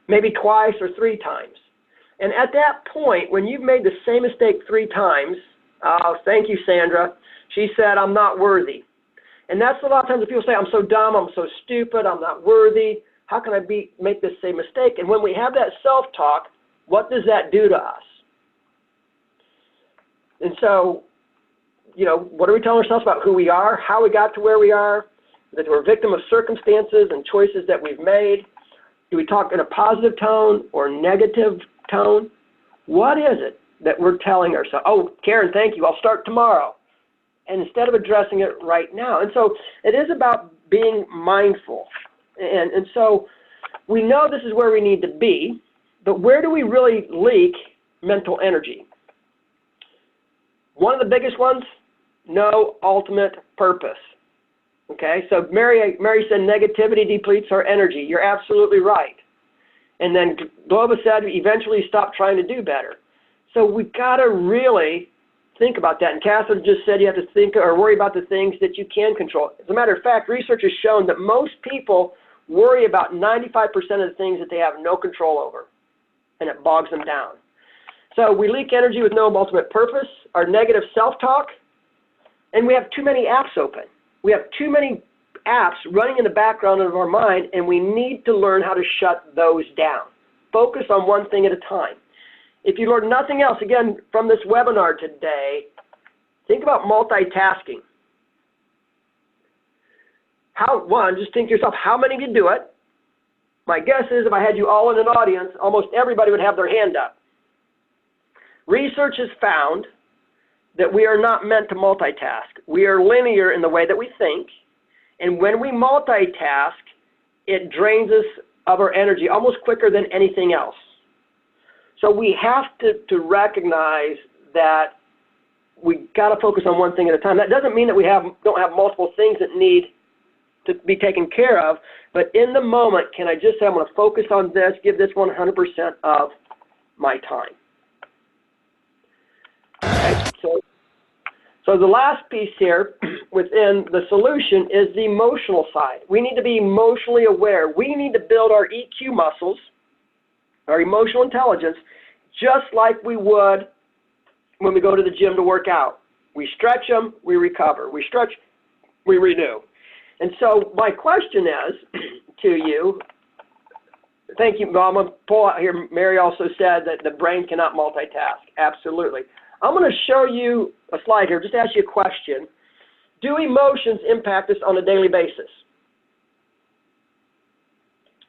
Maybe twice or three times. And at that point, when you've made the same mistake 3 times, oh, thank you, Sandra. She said, I'm not worthy. And that's a lot of times when people say, I'm so dumb, I'm so stupid, I'm not worthy. How can I make this same mistake? And when we have that self-talk, what does that do to us? And so, what are we telling ourselves about who we are, how we got to where we are, that we're a victim of circumstances and choices that we've made? Do we talk in a positive tone or negative tone? What is it that we're telling ourselves? Oh, Karen, thank you. I'll start tomorrow. And instead of addressing it right now. And so it is about being mindful. And so we know this is where we need to be, but where do we really leak mental energy? One of the biggest ones, no ultimate purpose. Okay, so Mary said negativity depletes our energy. You're absolutely right. And then Globa said eventually stop trying to do better. So we've got to really think about that. And Catherine just said you have to think or worry about the things that you can control. As a matter of fact, research has shown that most people worry about 95% of the things that they have no control over, and it bogs them down. So we leak energy with no ultimate purpose, our negative self-talk, and we have too many apps open. We have too many apps running in the background of our mind, and we need to learn how to shut those down. Focus on one thing at a time. If you learn nothing else, again, from this webinar today, think about multitasking. Just think to yourself, how many of you do it? My guess is if I had you all in an audience, almost everybody would have their hand up. Research has found that we are not meant to multitask. We are linear in the way that we think, and when we multitask, it drains us of our energy almost quicker than anything else. So we have to recognize that we got to focus on one thing at a time. That doesn't mean that we don't have multiple things that need to be taken care of, but in the moment, can I just say I'm going to focus on this, give this 100% of my time. Okay, so So the last piece here within the solution is the emotional side. We need to be emotionally aware. We need to build our EQ muscles, our emotional intelligence, just like we would when we go to the gym to work out. We stretch them, we recover. We stretch, we renew. And so my question is to you, thank you, I'm going to pull out here. Mary also said that the brain cannot multitask. Absolutely. I'm going to show you a slide here, just ask you a question. Do emotions impact us on a daily basis?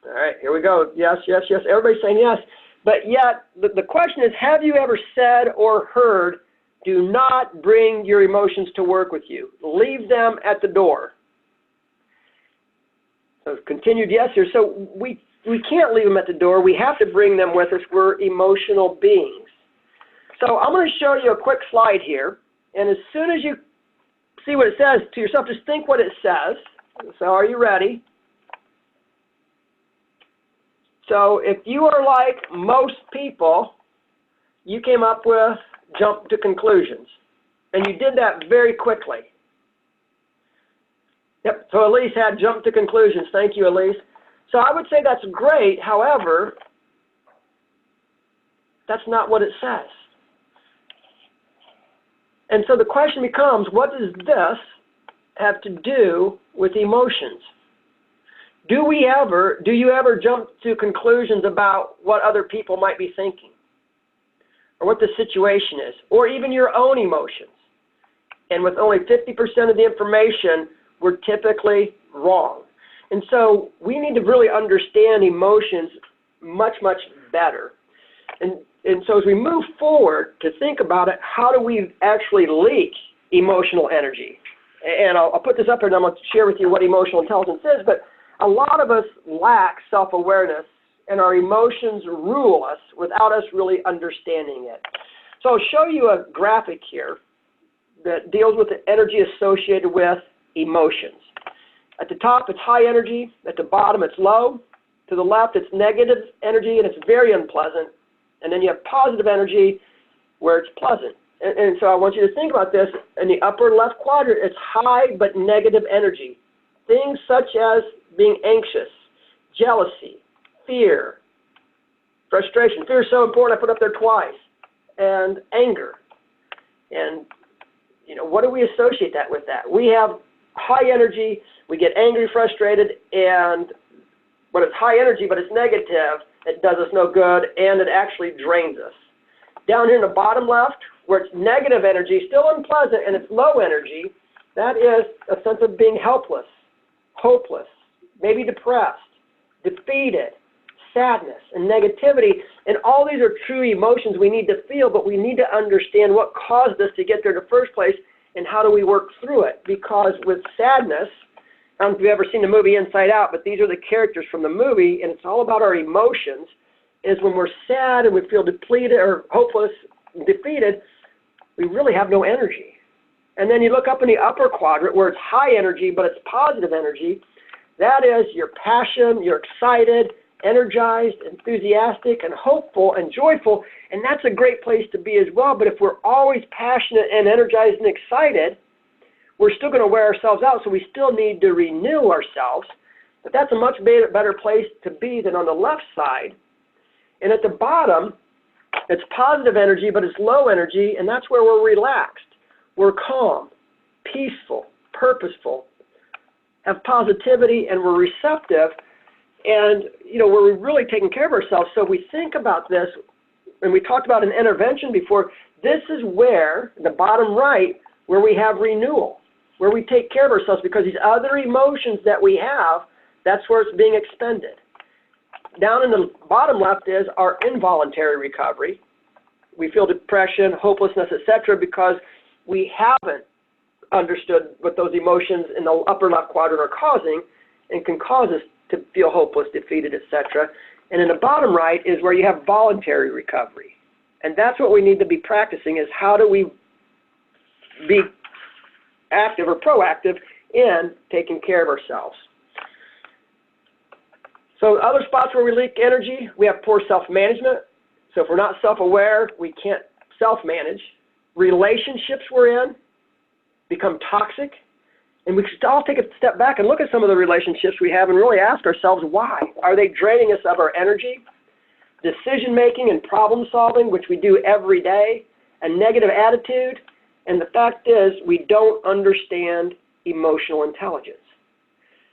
All right, here we go. Yes, yes, yes. Everybody's saying yes. But yet, the question is, have you ever said or heard, do not bring your emotions to work with you. Leave them at the door. So continued yes here. So we can't leave them at the door. We have to bring them with us. We're emotional beings. So I'm going to show you a quick slide here. And as soon as you see what it says to yourself, just think what it says. So are you ready? So if you are like most people, you came up with jump to conclusions. And you did that very quickly. Yep, so Elise had jump to conclusions. Thank you, Elise. So I would say that's great. However, that's not what it says. And so the question becomes, what does this have to do with emotions? Do you ever jump to conclusions about what other people might be thinking? Or what the situation is? Or even your own emotions? And with only 50% of the information, we're typically wrong. And so we need to really understand emotions much, much better. And so as we move forward to think about it, how do we actually leak emotional energy? And I'll put this up here and I'm going to share with you what emotional intelligence is, but a lot of us lack self-awareness and our emotions rule us without us really understanding it. So I'll show you a graphic here that deals with the energy associated with emotions. At the top, it's high energy. At the bottom, it's low. To the left, it's negative energy, and it's very unpleasant. And then you have positive energy where it's pleasant. And so I want you to think about this. In the upper left quadrant, it's high but negative energy. Things such as being anxious, jealousy, fear, frustration. Fear is so important, I put up there twice. And anger. And, you know, what do we associate that with that? We have high energy, we get angry, frustrated, and when it's high energy but it's negative, it does us no good, and it actually drains us. Down here in the bottom left, where it's negative energy, still unpleasant, and it's low energy, that is a sense of being helpless, hopeless, maybe depressed, defeated, sadness, and negativity. And all these are true emotions we need to feel, but we need to understand what caused us to get there in the first place and how do we work through it. Because with sadness, I don't know if you've ever seen the movie Inside Out, but these are the characters from the movie, and it's all about our emotions, is when we're sad and we feel depleted or hopeless, defeated, we really have no energy. And then you look up in the upper quadrant where it's high energy, but it's positive energy. That is your passion, you're excited, energized, enthusiastic, and hopeful and joyful, and that's a great place to be as well. But if we're always passionate and energized and excited, we're still going to wear ourselves out, so we still need to renew ourselves. But that's a much better place to be than on the left side. And at the bottom, it's positive energy, but it's low energy, and that's where we're relaxed. We're calm, peaceful, purposeful, have positivity, and we're receptive. And, you know, we're really taking care of ourselves. So we think about this, and we talked about an intervention before. This is where, the bottom right, where we have renewal, where we take care of ourselves, because these other emotions that we have, that's where it's being expended. Down in the bottom left is our involuntary recovery. We feel depression, hopelessness, etc., because we haven't understood what those emotions in the upper left quadrant are causing and can cause us to feel hopeless, defeated, etc. And in the bottom right is where you have voluntary recovery. And that's what we need to be practicing, is how do we be active or proactive in taking care of ourselves. So other spots where we leak energy, we have poor self-management. So if we're not self-aware, we can't self-manage. Relationships we're in, become toxic. And we should all take a step back and look at some of the relationships we have and really ask ourselves why. Are they draining us of our energy, decision-making and problem-solving, which we do every day, a negative attitude? And the fact is, we don't understand emotional intelligence.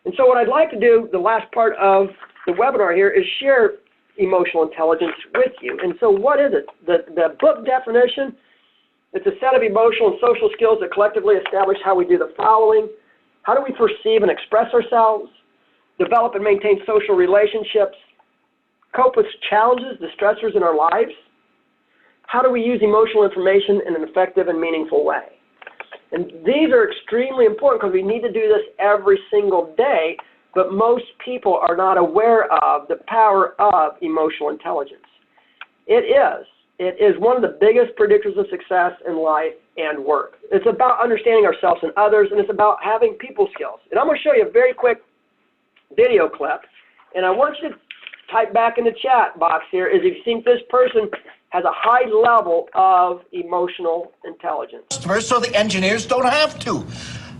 And so what I'd like to do, the last part of the webinar here, is share emotional intelligence with you. And so what is it? The book definition, it's a set of emotional and social skills that collectively establish how we do the following. How do we perceive and express ourselves, develop and maintain social relationships, cope with challenges, the stressors in our lives? How do we use emotional information in an effective and meaningful way? And these are extremely important because we need to do this every single day, but most people are not aware of the power of emotional intelligence. It is one of the biggest predictors of success in life and work. It's about understanding ourselves and others, and it's about having people skills. And I'm going to show you a very quick video clip, and I want you to type back in the chat box here is if you think this person has a high level of emotional intelligence. So the engineers don't have to.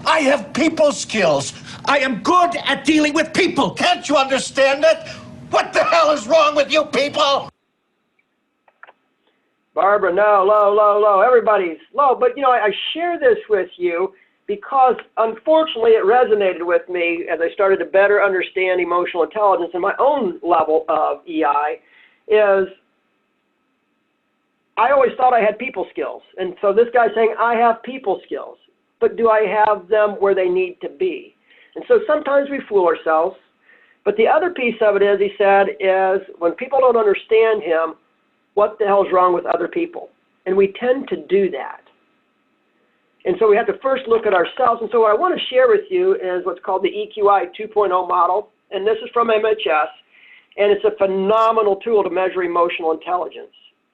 I have people skills. I am good at dealing with people. Can't you understand it? What the hell is wrong with you people? Barbara, no, low. Everybody's low. But, you know, I share this with you because, unfortunately, it resonated with me as I started to better understand emotional intelligence and my own level of EI is I always thought I had people skills. And so this guy's saying, I have people skills. But do I have them where they need to be? And so sometimes we fool ourselves. But the other piece of it is, he said, is when people don't understand him, what the hell is wrong with other people? And we tend to do that. And so we have to first look at ourselves. And so what I want to share with you is what's called the EQI20 Model. And this is from MHS. And it's a phenomenal tool to measure emotional intelligence.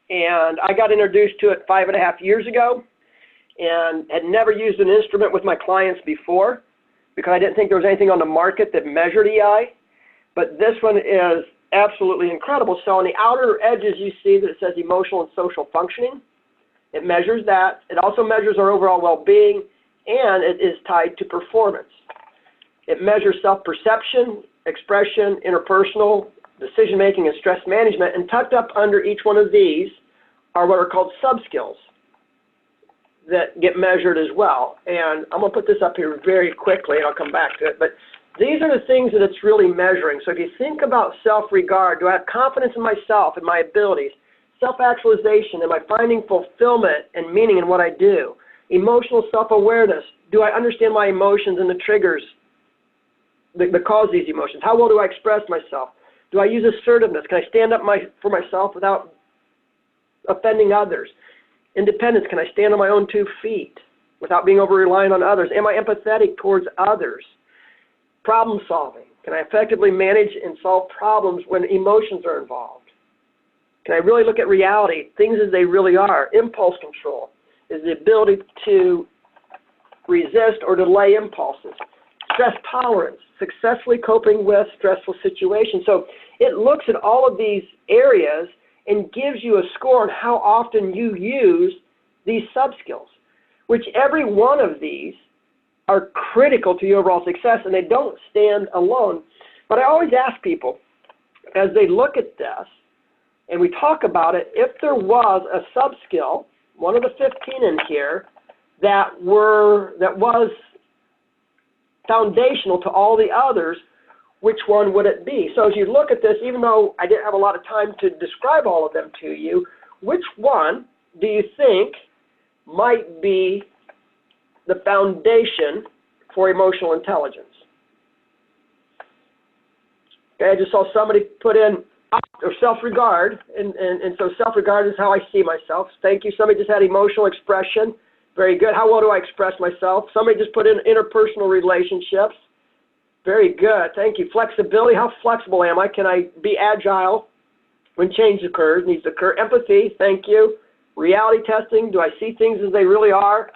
And I got introduced to it 5.5 years ago and had never used an instrument with my clients before because I didn't think there was anything on the market that measured EI. But this one is absolutely incredible. So on the outer edges, you see that it says emotional and social functioning. It measures that. It also measures our overall well-being, and it is tied to performance. It measures self-perception, expression, interpersonal, decision-making, and stress management. And tucked up under each one of these are what are called subskills that get measured as well. And I'm going to put this up here very quickly, and I'll come back to it. But these are the things that it's really measuring. So if you think about self-regard, do I have confidence in myself and my abilities? Self-actualization, am I finding fulfillment and meaning in what I do? Emotional self-awareness, do I understand my emotions and the triggers that cause these emotions? How well do I express myself? Do I use assertiveness? Can I stand up for myself without offending others? Independence, can I stand on my own 2 feet without being over-reliant on others? Am I empathetic towards others? Problem solving. Can I effectively manage and solve problems when emotions are involved? Can I really look at reality, things as they really are? Impulse control is the ability to resist or delay impulses. Stress tolerance, successfully coping with stressful situations. So it looks at all of these areas and gives you a score on how often you use these subskills, which every one of these are critical to your overall success, and they don't stand alone. But I always ask people, as they look at this, and we talk about it, if there was a subskill, one of the 15 in here, that was foundational to all the others, which one would it be? So as you look at this, even though I didn't have a lot of time to describe all of them to you, which one do you think might be the foundation for emotional intelligence? Okay, I just saw somebody put in or self-regard, and so self-regard is how I see myself. Thank you. Somebody just had emotional expression. Very good. How well do I express myself? Somebody just put in interpersonal relationships. Very good. Thank you. Flexibility. How flexible am I? Can I be agile when change occurs, needs to occur? Empathy. Thank you. Reality testing. Do I see things as they really are?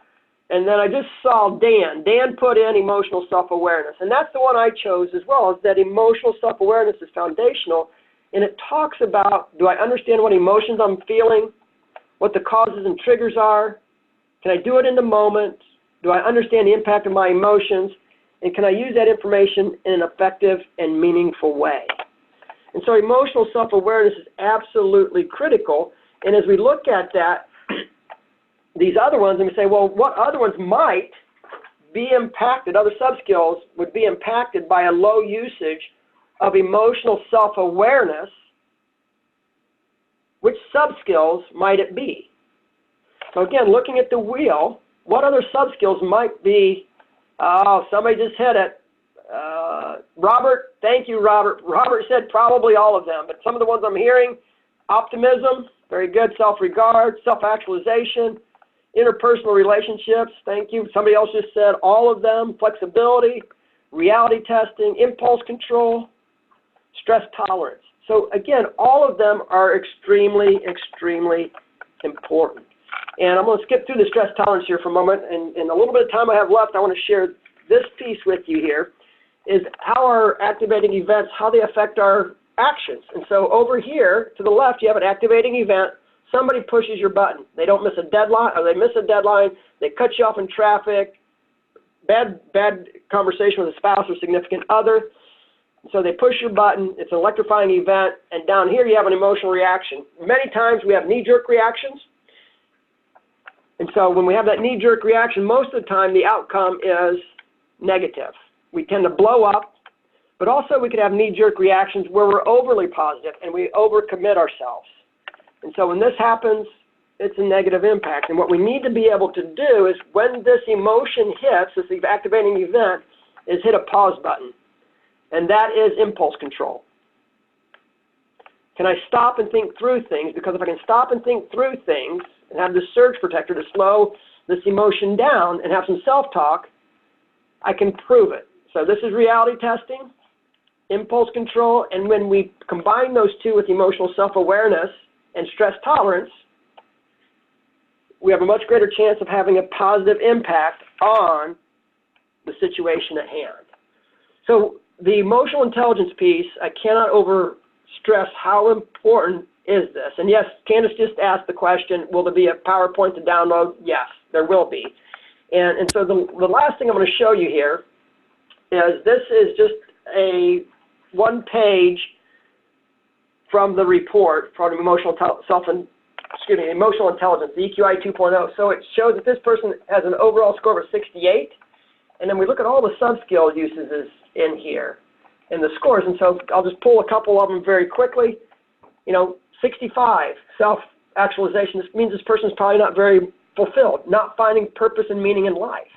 And then I just saw Dan. Dan put in emotional self-awareness. And that's the one I chose as well, is that emotional self-awareness is foundational. And it talks about, do I understand what emotions I'm feeling, what the causes and triggers are? Can I do it in the moment? Do I understand the impact of my emotions? And can I use that information in an effective and meaningful way? And so emotional self-awareness is absolutely critical. And as we look at that, these other ones, and we say, well, what other ones might be impacted, other subskills would be impacted by a low usage of emotional self-awareness? Which subskills might it be? So again, looking at the wheel, what other subskills might be, oh, somebody just hit it. Robert, thank you, Robert. Robert said probably all of them, but some of the ones I'm hearing, optimism, very good, self-regard, self-actualization, interpersonal relationships, thank you. Somebody else just said all of them, flexibility, reality testing, impulse control, stress tolerance. So again, all of them are extremely, extremely important. And I'm going to skip through the stress tolerance here for a moment. And in a little bit of time I have left, I want to share this piece with you here, is how our activating events, how they affect our actions. And so over here to the left, you have an activating event. Somebody pushes your button. They don't miss a deadline, or they miss a deadline. They cut you off in traffic. Bad conversation with a spouse or significant other. So they push your button. It's an electrifying event. And down here, you have an emotional reaction. Many times we have knee-jerk reactions. And so when we have that knee-jerk reaction, most of the time the outcome is negative. We tend to blow up, but also we could have knee-jerk reactions where we're overly positive and we overcommit ourselves. And so when this happens, it's a negative impact. And what we need to be able to do is when this emotion hits, this activating event, is hit a pause button. And that is impulse control. Can I stop and think through things? Because if I can stop and think through things and have this surge protector to slow this emotion down and have some self-talk, I can prove it. So this is reality testing, impulse control, and when we combine those two with emotional self-awareness and stress tolerance, we have a much greater chance of having a positive impact on the situation at hand. So the emotional intelligence piece, I cannot overstress how important is this. And yes, Candace just asked the question, will there be a PowerPoint to download? Yes, there will be. And so the last thing I'm going to show you here is this is just a one-page from the report from emotional intelligence, the EQI 2.0. So it shows that this person has an overall score of 68. And then we look at all the sub-skill uses in here in the scores. And so I'll just pull a couple of them very quickly. 65, self-actualization. This means this person's probably not very fulfilled, not finding purpose and meaning in life.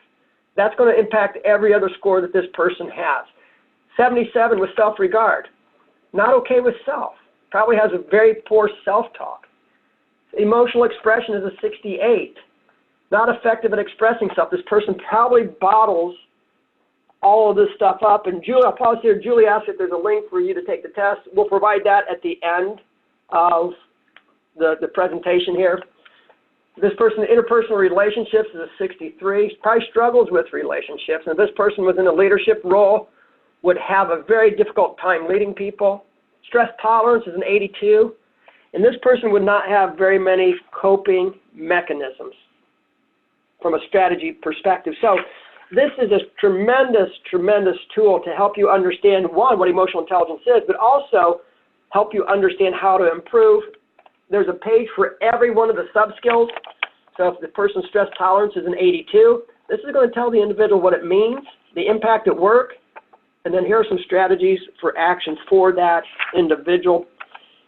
That's going to impact every other score that this person has. 77 with self-regard, not okay with self, probably has a very poor self-talk. Emotional expression is a 68, not effective at expressing self. This person probably bottles all of this stuff up. And Julie, I'll pause here. Julie asked if there's a link for you to take the test. We'll provide that at the end of the presentation here. This person, interpersonal relationships, is a 63. Probably struggles with relationships. And if this person was in a leadership role, would have a very difficult time leading people. Stress tolerance is an 82. And this person would not have very many coping mechanisms from a strategy perspective. So this is a tremendous, tremendous tool to help you understand, one, what emotional intelligence is, but also help you understand how to improve. There's a page for every one of the sub-skills. So if the person's stress tolerance is an 82, this is going to tell the individual what it means, the impact at work, and then here are some strategies for actions for that individual.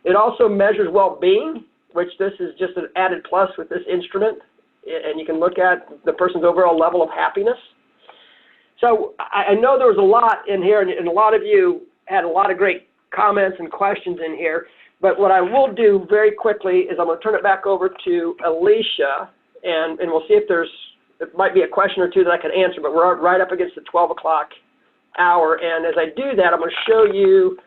It also measures well-being, which this is just an added plus with this instrument, and you can look at the person's overall level of happiness. So I know there was a lot in here, and a lot of you had a lot of great comments and questions in here. But what I will do very quickly is I'm going to turn it back over to Alicia, and we'll see if there might be a question or two that I can answer, but we're right up against the 12 o'clock hour. And as I do that, I'm going to show you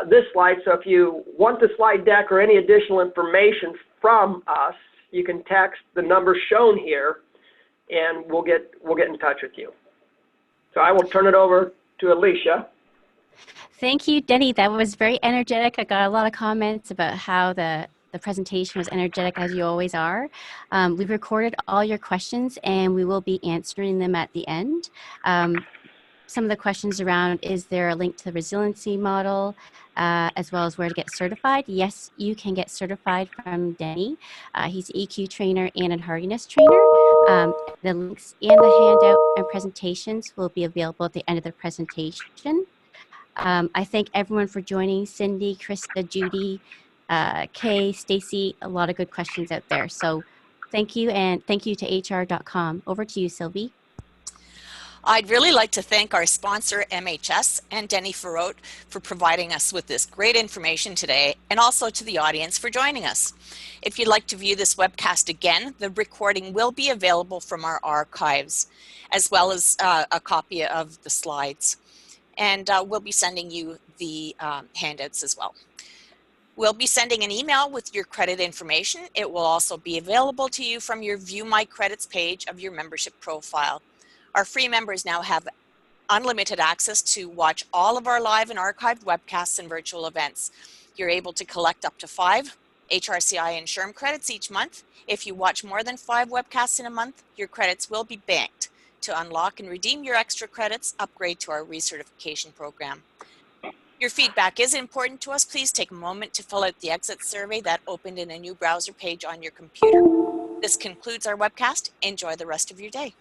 this slide. So if you want the slide deck or any additional information from us, you can text the number shown here, and we'll get in touch with you. So I will turn it over to Alicia. Thank you, Denny. That was very energetic. I got a lot of comments about how the the presentation was energetic as you always are. We've recorded all your questions and we will be answering them at the end. Some of the questions around, is there a link to the resiliency model, as well as where to get certified? Yes, you can get certified from Denny. He's an EQ trainer and a hardiness trainer. The links and the handout and presentations will be available at the end of the presentation. I thank everyone for joining. Cindy, Krista, Judy, Kay, Stacy, a lot of good questions out there. So thank you, and thank you to hr.com. Over to you, Sylvie. I'd really like to thank our sponsor, MHS, and Denny Faurote for providing us with this great information today, and also to the audience for joining us. If you'd like to view this webcast again, the recording will be available from our archives, as well as a copy of the slides. And we'll be sending you the handouts as well. We'll be sending an email with your credit information. It will also be available to you from your View My Credits page of your membership profile. Our free members now have unlimited access to watch all of our live and archived webcasts and virtual events. You're able to collect up to 5 HRCI and SHRM credits each month. If you watch more than 5 webcasts in a month, your credits will be banked. To unlock and redeem your extra credits, upgrade to our recertification program. Your feedback is important to us. Please take a moment to fill out the exit survey that opened in a new browser page on your computer. This concludes our webcast. Enjoy the rest of your day.